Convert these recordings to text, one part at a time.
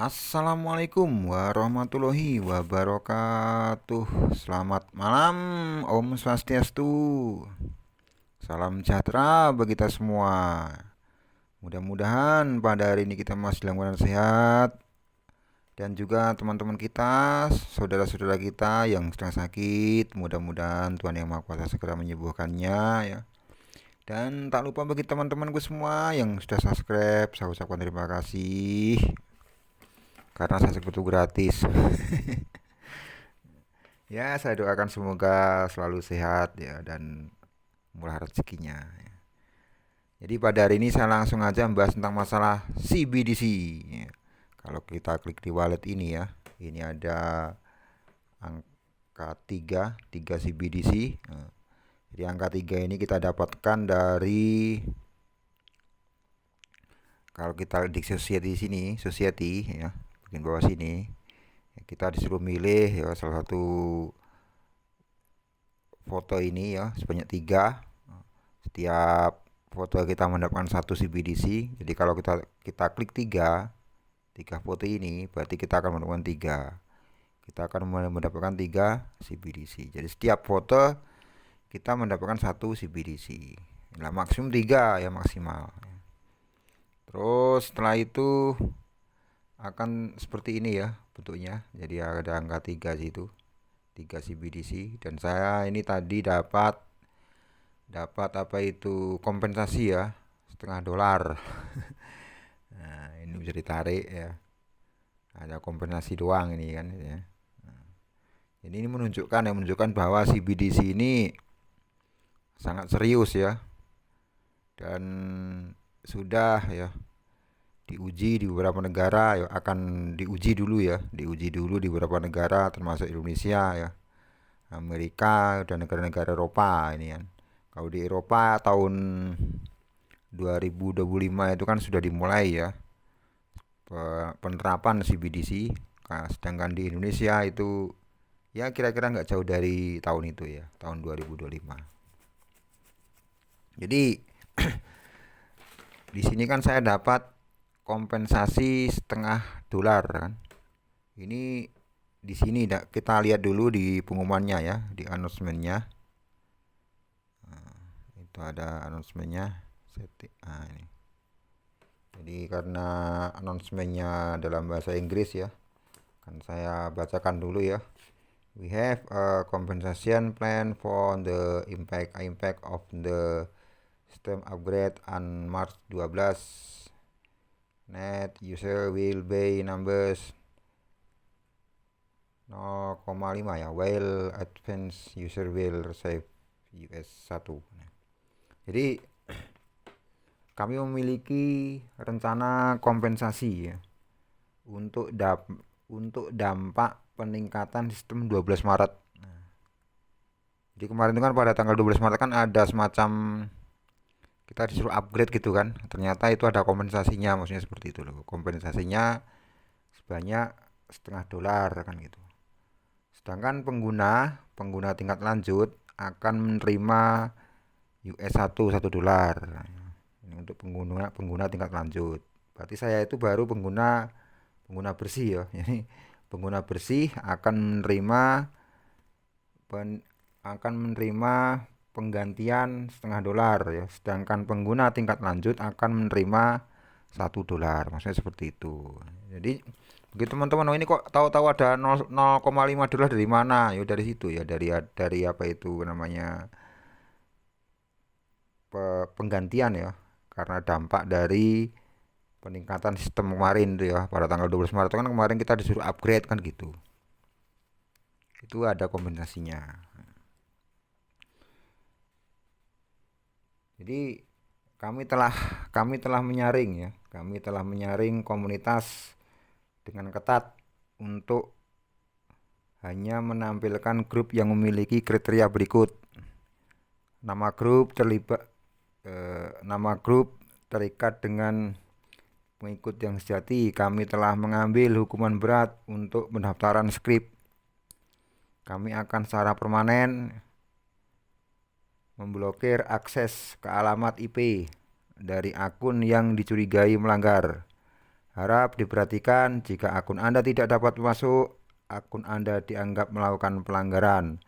Assalamualaikum warahmatullahi wabarakatuh. Selamat malam, Om Swastiastu. Salam sejahtera bagi kita semua. Mudah-mudahan pada hari ini kita masih dalam keadaan sehat dan juga teman-teman kita, saudara-saudara kita yang sedang sakit, mudah-mudahan Tuhan Yang Maha Kuasa segera menyembuhkannya ya. Dan tak lupa bagi teman-temanku semua yang sudah subscribe, saya ucapkan terima kasih karena saya sebut itu gratis. Ya, saya doakan semoga selalu sehat ya dan murah rezekinya. Jadi pada hari ini saya langsung aja membahas tentang masalah CBDC. Ya. Kalau kita klik di wallet ini ya, ini ada angka 3, 3 CBDC. Nah, jadi angka 3 ini kita dapatkan dari, kalau kita di society sini, society ya, bagian bawah sini, kita disuruh milih ya salah satu foto ini ya sebanyak 3. Setiap foto kita mendapatkan satu CBDC. Jadi kalau kita klik 3 foto ini berarti kita akan mendapatkan 3. Kita akan mendapatkan 3 CBDC. Jadi setiap foto kita mendapatkan satu CBDC. Nah, maksimum 3 ya maksimal. Terus setelah itu akan seperti ini ya bentuknya. Jadi ada angka 3 situ. 3 CBDC dan saya ini tadi dapat apa itu kompensasi ya, $0,5. Nah, ini bisa ditarik ya. Ada kompensasi doang ini kan ya. Nah, ini menunjukkan bahwa CBDC ini sangat serius ya dan sudah ya diuji di beberapa negara ya, akan diuji dulu di beberapa negara termasuk Indonesia ya, Amerika dan negara-negara Eropa ini kan. Kalau di Eropa tahun 2025 itu kan sudah dimulai ya penerapan CBDC. Nah, sedangkan di Indonesia itu ya kira-kira nggak jauh dari tahun itu ya, tahun 2025. Jadi di sini kan saya dapat kompensasi $0,5 kan. Ini di sini kita lihat dulu di pengumumannya ya, di announcementnya. Nah, itu ada announcementnya. Nah, ini. Jadi karena announcementnya dalam bahasa Inggris ya, kan saya bacakan dulu ya. We have a compensation plan for the impact of the system upgrade on March 12. Net user will pay numbers 0,5 ya, while advanced user will receive US 1. Jadi kami memiliki rencana kompensasi ya untuk dampak peningkatan sistem 12 Maret. Nah, jadi kemarin itu kan pada tanggal 12 Maret kan ada semacam kita disuruh upgrade gitu kan. Ternyata itu ada kompensasinya, maksudnya seperti itu loh. Kompensasinya sebanyak $0,5 kan gitu. Sedangkan pengguna tingkat lanjut akan menerima US 1 $1. Ini untuk pengguna tingkat lanjut. Berarti saya itu baru pengguna bersih ya. Jadi pengguna bersih akan menerima penggantian $0,5 ya. Sedangkan pengguna tingkat lanjut akan menerima $1. Maksudnya seperti itu. Jadi begitu teman-teman, oh ini kok tahu-tahu ada $0,5 dari mana? Ya dari situ ya, dari apa itu namanya, penggantian ya, karena dampak dari peningkatan sistem kemarin tuh ya, pada tanggal 12 Maret kan kemarin kita disuruh upgrade kan gitu. Itu ada kompensasinya. Jadi kami telah menyaring ya, kami telah menyaring komunitas dengan ketat untuk hanya menampilkan grup yang memiliki kriteria berikut. Nama grup terikat dengan pengikut yang sejati. Kami telah mengambil hukuman berat untuk pendaftaran skrip. Kami akan secara permanen memblokir akses ke alamat IP dari akun yang dicurigai melanggar. Harap diperhatikan jika akun Anda tidak dapat masuk, akun Anda dianggap melakukan pelanggaran.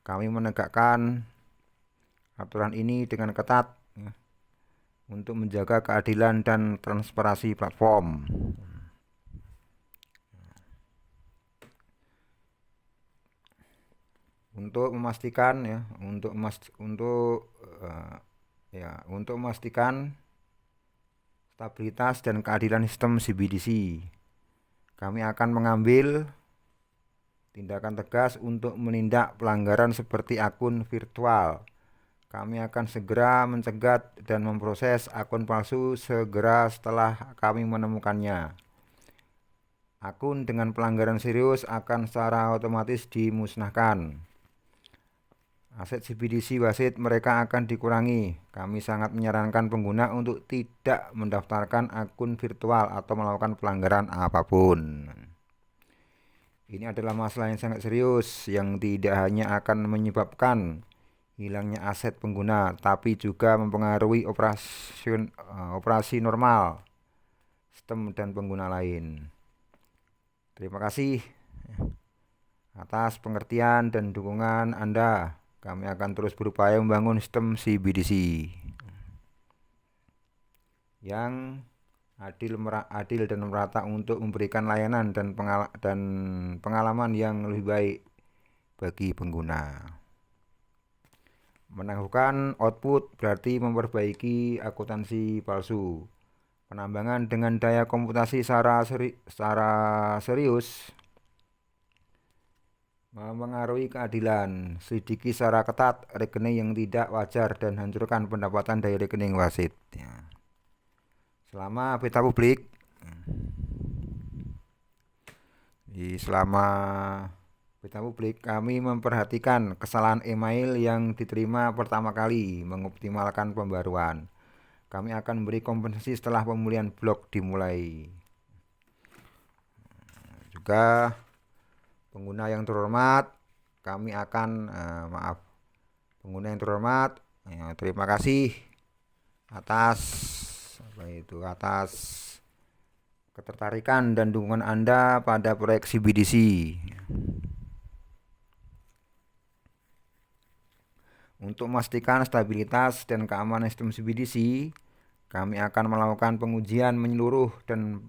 Kami menegakkan aturan ini dengan ketat ya, untuk menjaga keadilan dan transparansi platform. Untuk memastikan ya, untuk memastikan stabilitas dan keadilan sistem CBDC, kami akan mengambil tindakan tegas untuk menindak pelanggaran seperti akun virtual. Kami akan segera mencegat dan memproses akun palsu segera setelah kami menemukannya. Akun dengan pelanggaran serius akan secara otomatis dimusnahkan. Aset CBDC wasit mereka akan dikurangi. Kami sangat menyarankan pengguna untuk tidak mendaftarkan akun virtual atau melakukan pelanggaran apapun. Ini adalah masalah yang sangat serius yang tidak hanya akan menyebabkan hilangnya aset pengguna, tapi juga mempengaruhi operasi normal sistem dan pengguna lain. Terima kasih atas pengertian dan dukungan Anda. Kami akan terus berupaya membangun sistem CBDC yang adil dan merata untuk memberikan layanan dan pengalaman yang lebih baik bagi pengguna. Menangguhkan output berarti memperbaiki akuntansi palsu. Penambangan dengan daya komputasi secara serius mempengaruhi keadilan. Selidiki secara ketat rekening yang tidak wajar dan hancurkan pendapatan dari rekening wasit. Selama beta publik, kami memperhatikan kesalahan email yang diterima pertama kali, mengoptimalkan pembaruan. Kami akan memberi kompensasi setelah pemulihan blog dimulai. Juga pengguna yang terhormat, terima kasih atas ketertarikan dan dukungan Anda pada proyek CBDC. Untuk memastikan stabilitas dan keamanan sistem CBDC, kami akan melakukan pengujian menyeluruh dan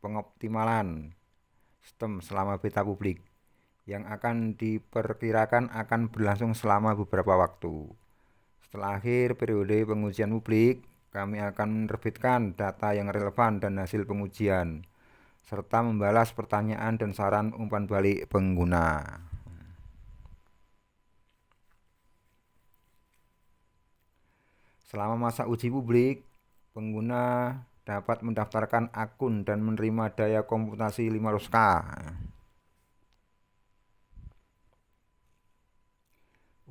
pengoptimalan sistem selama beta publik, yang akan diperkirakan akan berlangsung selama beberapa waktu. Setelah akhir periode pengujian publik, kami akan menerbitkan data yang relevan dan hasil pengujian, serta membalas pertanyaan dan saran umpan balik pengguna. Selama masa uji publik, pengguna dapat mendaftarkan akun dan menerima daya komputasi 500K.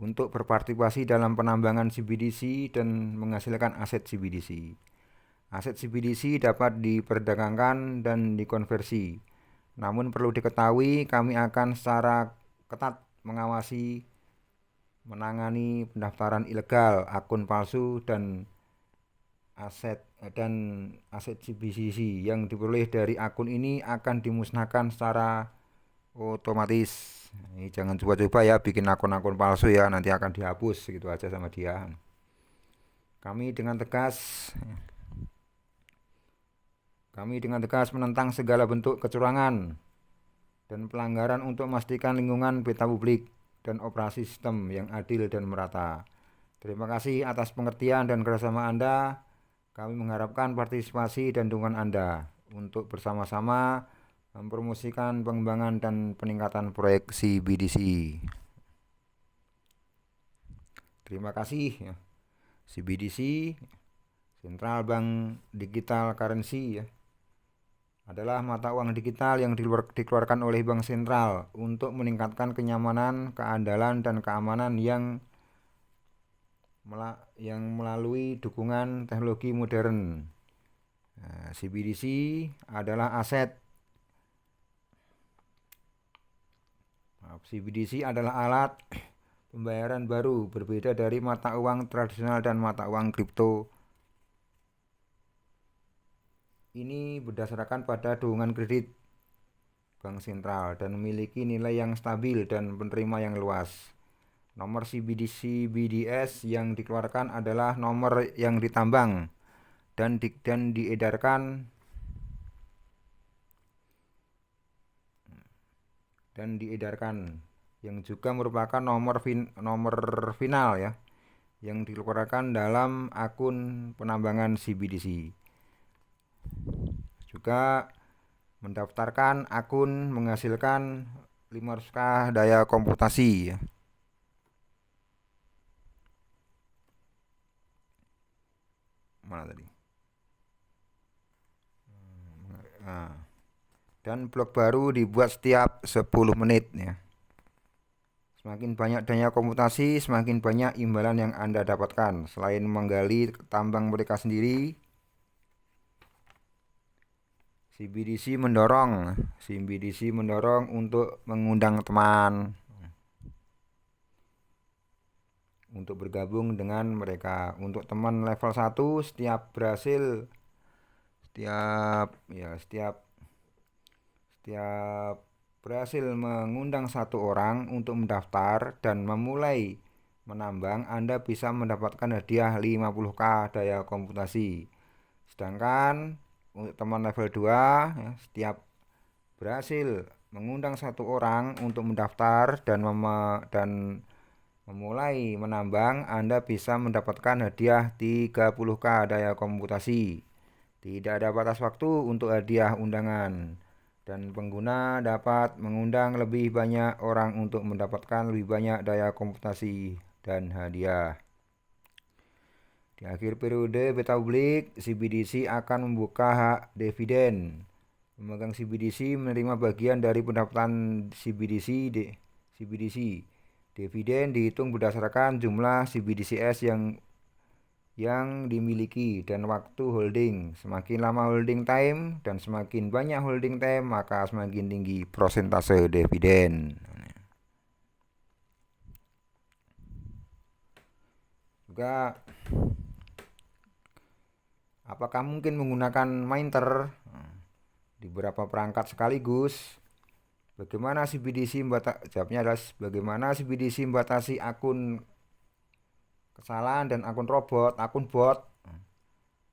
Untuk berpartisipasi dalam penambangan CBDC dan menghasilkan aset CBDC. Aset CBDC dapat diperdagangkan dan dikonversi. Namun perlu diketahui, kami akan secara ketat menangani pendaftaran ilegal, akun palsu, dan aset CBDC yang diperoleh dari akun ini akan dimusnahkan secara otomatis. Ini jangan coba-coba ya bikin akun-akun palsu ya, nanti akan dihapus gitu aja sama dia. Kami dengan tegas menentang segala bentuk kecurangan dan pelanggaran untuk memastikan lingkungan beta publik dan operasi sistem yang adil dan merata. Terima kasih atas pengertian dan kerjasama Anda. Kami mengharapkan partisipasi dan dukungan Anda untuk bersama-sama mempromosikan pengembangan dan peningkatan proyek CBDC. Terima kasih. CBDC, Central Bank Digital Currency ya, adalah mata uang digital yang dikeluarkan oleh Bank Sentral untuk meningkatkan kenyamanan, keandalan, dan keamanan yang melalui dukungan teknologi modern. CBDC adalah alat pembayaran baru, berbeda dari mata uang tradisional dan mata uang kripto. ini berdasarkan pada dukungan kredit bank sentral dan memiliki nilai yang stabil dan penerima yang luas. Nomor CBDC BDS yang dikeluarkan adalah nomor yang ditambang dan diedarkan yang juga merupakan nomor final ya yang dikeluarkan dalam akun penambangan CBDC. Juga mendaftarkan akun menghasilkan 500k daya komputasi ya. Mana tadi? Nah, dan blok baru dibuat setiap 10 menit ya. Semakin banyak daya komputasi, semakin banyak imbalan yang Anda dapatkan. Selain menggali tambang mereka sendiri, CBDC mendorong untuk mengundang teman untuk bergabung dengan mereka. Untuk teman level 1 setiap berhasil mengundang satu orang untuk mendaftar dan memulai menambang, Anda bisa mendapatkan hadiah 50k daya komputasi. Sedangkan untuk teman level 2 ya, setiap berhasil mengundang satu orang untuk mendaftar dan memulai menambang, Anda bisa mendapatkan hadiah 30k daya komputasi. Tidak ada batas waktu untuk hadiah undangan, dan pengguna dapat mengundang lebih banyak orang untuk mendapatkan lebih banyak daya komputasi dan hadiah. Di akhir periode beta publik, CBDC akan membuka hak dividen. Pemegang CBDC menerima bagian dari pendapatan CBDC. Dividen dihitung berdasarkan jumlah CBDCs yang dimiliki dan waktu holding. Semakin lama holding time dan semakin banyak holding time, maka semakin tinggi persentase dividen. Juga apakah mungkin menggunakan Mainter di beberapa perangkat sekaligus? Bagaimana CBDC membatasi akun kesalahan dan akun bot?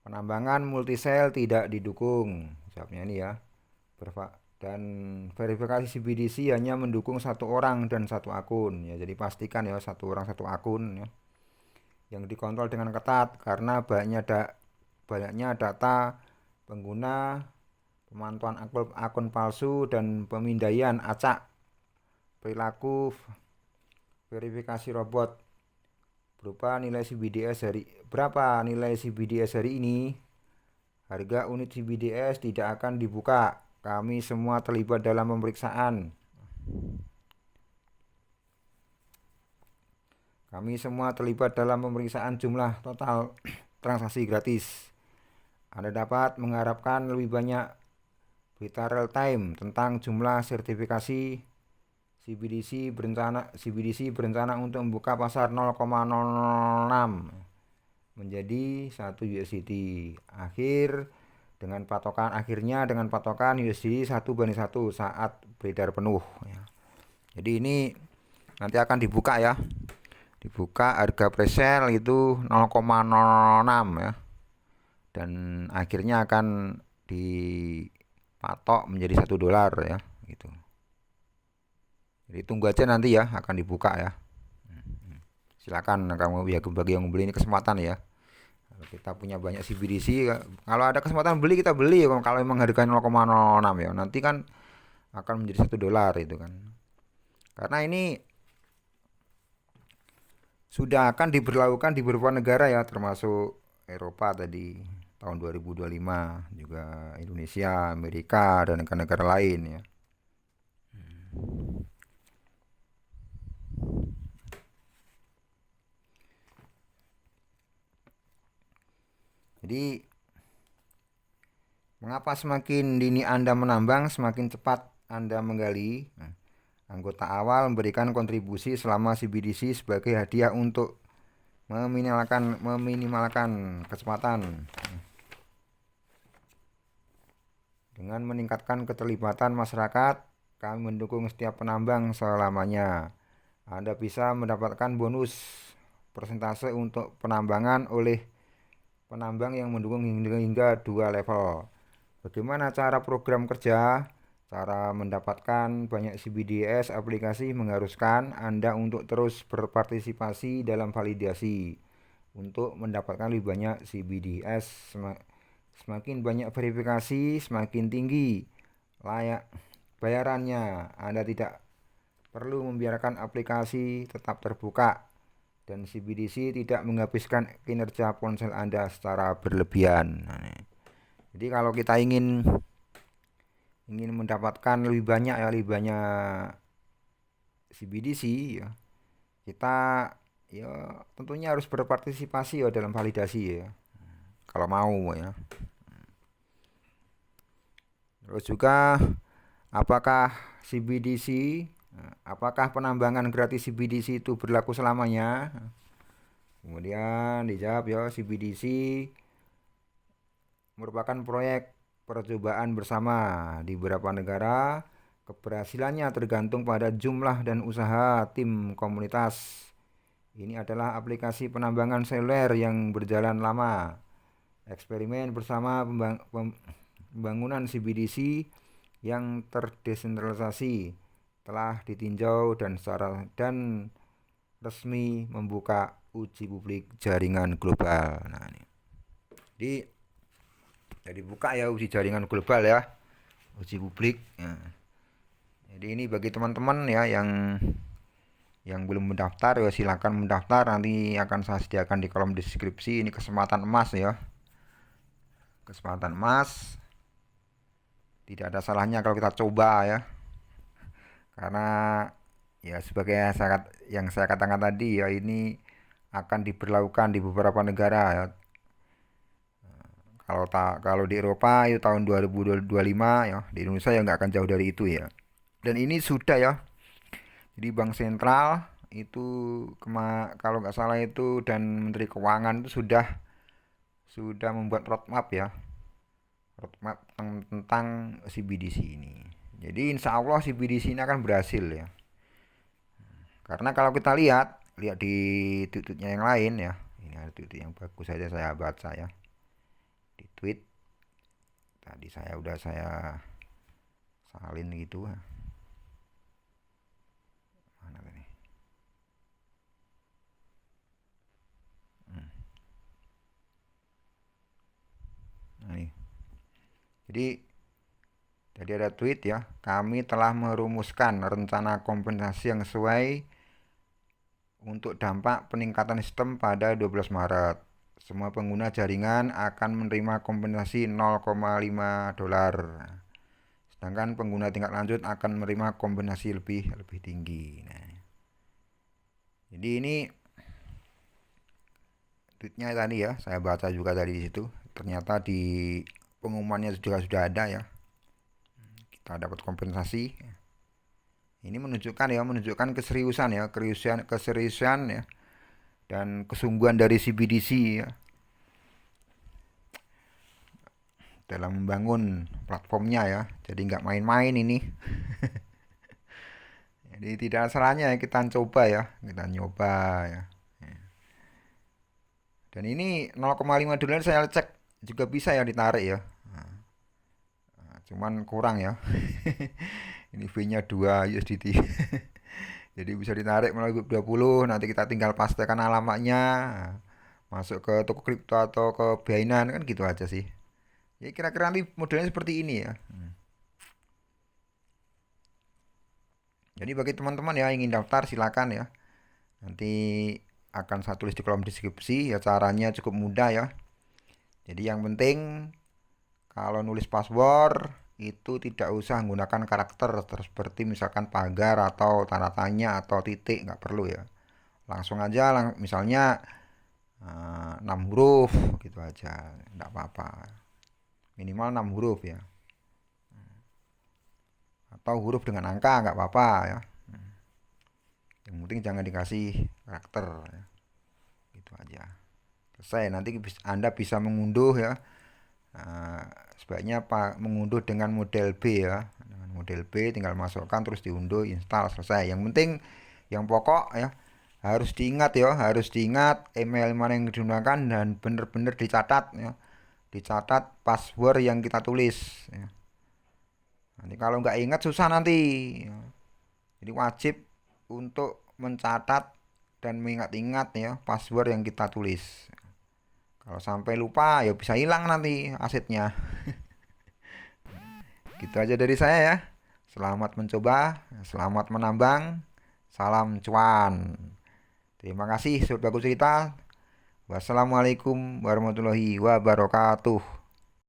Penambangan multisel tidak didukung. Jawabnya ini ya. Dan verifikasi CBDC hanya mendukung satu orang dan satu akun ya. Jadi pastikan ya satu orang satu akun ya. Yang dikontrol dengan ketat karena banyaknya data pengguna, pemantauan akun palsu dan pemindaian acak. Perilaku verifikasi robot. Berapa nilai CBDS hari ini? Harga unit CBDS tidak akan dibuka. Kami semua terlibat dalam pemeriksaan. Jumlah total transaksi gratis. Anda dapat mengharapkan lebih banyak berita real time tentang jumlah sertifikasi. CBDC berencana untuk membuka pasar 0,06 menjadi 1 USDT dengan patokan USD 1:1 saat beredar penuh ya. Jadi ini nanti akan dibuka ya. Dibuka harga presale itu 0,06 ya. Dan akhirnya akan dipatok menjadi $1 ya gitu. Jadi tunggu aja nanti ya, akan dibuka ya. Silakan kamu ya, bagi yang beli ini kesempatan ya. Kalau kita punya banyak CBDC, kalau ada kesempatan beli kita beli. Kalau memang harganya 0,06 ya, nanti kan akan menjadi $1 itu kan. Karena ini sudah akan diberlakukan di beberapa negara ya, termasuk Eropa tadi tahun 2025, juga Indonesia, Amerika, dan negara-negara lain ya. Jadi mengapa semakin dini Anda menambang, semakin cepat Anda menggali? Anggota awal memberikan kontribusi selama CBDC sebagai hadiah untuk meminimalkan kecepatan. Dengan meningkatkan keterlibatan masyarakat, kami mendukung setiap penambang selamanya. Anda bisa mendapatkan bonus persentase untuk penambangan oleh penambang yang mendukung hingga 2 level. Bagaimana cara program kerja? Cara mendapatkan banyak CBDS aplikasi mengharuskan Anda untuk terus berpartisipasi dalam validasi. Untuk mendapatkan lebih banyak CBDS, semakin banyak verifikasi, semakin tinggi layak bayarannya. Anda tidak perlu membiarkan aplikasi tetap terbuka dan CBDC tidak menghabiskan kinerja ponsel Anda secara berlebihan. Jadi kalau kita ingin mendapatkan lebih banyak CBDC ya, kita ya tentunya harus berpartisipasi ya dalam validasi ya. Kalau mau ya. Terus juga apakah CBDC, apakah penambangan gratis CBDC itu berlaku selamanya? Kemudian dijawab ya, CBDC merupakan proyek percobaan bersama di beberapa negara. Keberhasilannya tergantung pada jumlah dan usaha tim komunitas. Ini adalah aplikasi penambangan seluler yang berjalan lama. Eksperimen bersama pembangunan CBDC yang terdesentralisasi telah ditinjau dan resmi membuka uji publik jaringan global. Nah, ini. Jadi buka ya uji jaringan global ya, uji publik. Ya. Jadi ini bagi teman-teman ya yang belum mendaftar ya silakan mendaftar, nanti akan saya sediakan di kolom deskripsi. Ini kesempatan emas ya, kesempatan emas. Tidak ada salahnya kalau kita coba ya, karena ya sebagai yang saya katakan tadi ya, ini akan diberlakukan di beberapa negara ya. Kalau di Eropa itu tahun 2025 ya, di Indonesia ya nggak akan jauh dari itu ya. Dan ini sudah ya, jadi Bank Sentral itu kalau nggak salah itu dan Menteri Keuangan itu sudah membuat roadmap ya, roadmap tentang CBDC ini. Jadi insya Allah CBDC ini akan berhasil ya. Karena kalau kita lihat di tweetnya yang lain ya, ini ada tweet yang bagus saja saya baca ya. Di tweet tadi saya salin gitu. Mana ini? Nah, ini. Jadi ada tweet ya, kami telah merumuskan rencana kompensasi yang sesuai untuk dampak peningkatan sistem pada 12 Maret. Semua pengguna jaringan akan menerima kompensasi 0,5 dolar. Sedangkan pengguna tingkat lanjut akan menerima kompensasi lebih tinggi. Nah, jadi ini tweetnya tadi ya, saya baca juga dari situ. Ternyata di pengumumannya juga sudah ada ya. Kita dapat kompensasi. Ini menunjukkan keseriusan ya, keseriusan ya, dan kesungguhan dari CBDC ya dalam membangun platformnya ya. Jadi nggak main-main ini. Jadi tidak salahnya kita coba ya, kita nyoba ya. Dan ini 0,5 dolar saya cek juga bisa ya ditarik ya. Cuman kurang ya. Ini fee-nya 2 USDT. Jadi bisa ditarik melalui Group 20, nanti kita tinggal pastekan alamatnya, masuk ke toko kripto atau ke Binance kan gitu aja sih. Ya kira-kira nanti modelnya seperti ini ya. Jadi bagi teman-teman ya ingin daftar silakan ya. Nanti akan saya tulis di kolom deskripsi ya, caranya cukup mudah ya. Jadi yang penting kalau nulis password itu tidak usah menggunakan karakter seperti misalkan pagar atau tanda tanya atau titik, nggak perlu ya. Langsung aja misalnya 6 huruf gitu aja, nggak apa-apa. Minimal 6 huruf ya. Atau huruf dengan angka nggak apa-apa ya. Yang penting jangan dikasih karakter ya. Gitu aja. Selesai, nanti Anda bisa mengunduh ya sebaiknya mengunduh dengan model B ya. Dengan model B tinggal masukkan terus diunduh, install, selesai. Yang penting yang pokok ya harus diingat ya, harus diingat email mana yang digunakan dan benar-benar dicatat ya. Dicatat password yang kita tulis ya. Nanti kalau nggak ingat susah nanti ya. Jadi wajib untuk mencatat dan mengingat-ingat ya password yang kita tulis. Kalau sampai lupa ya bisa hilang nanti asetnya. Gitu aja dari saya ya. Selamat mencoba, selamat menambang, salam cuan. Terima kasih sudah bagus cerita. Wassalamualaikum warahmatullahi wabarakatuh.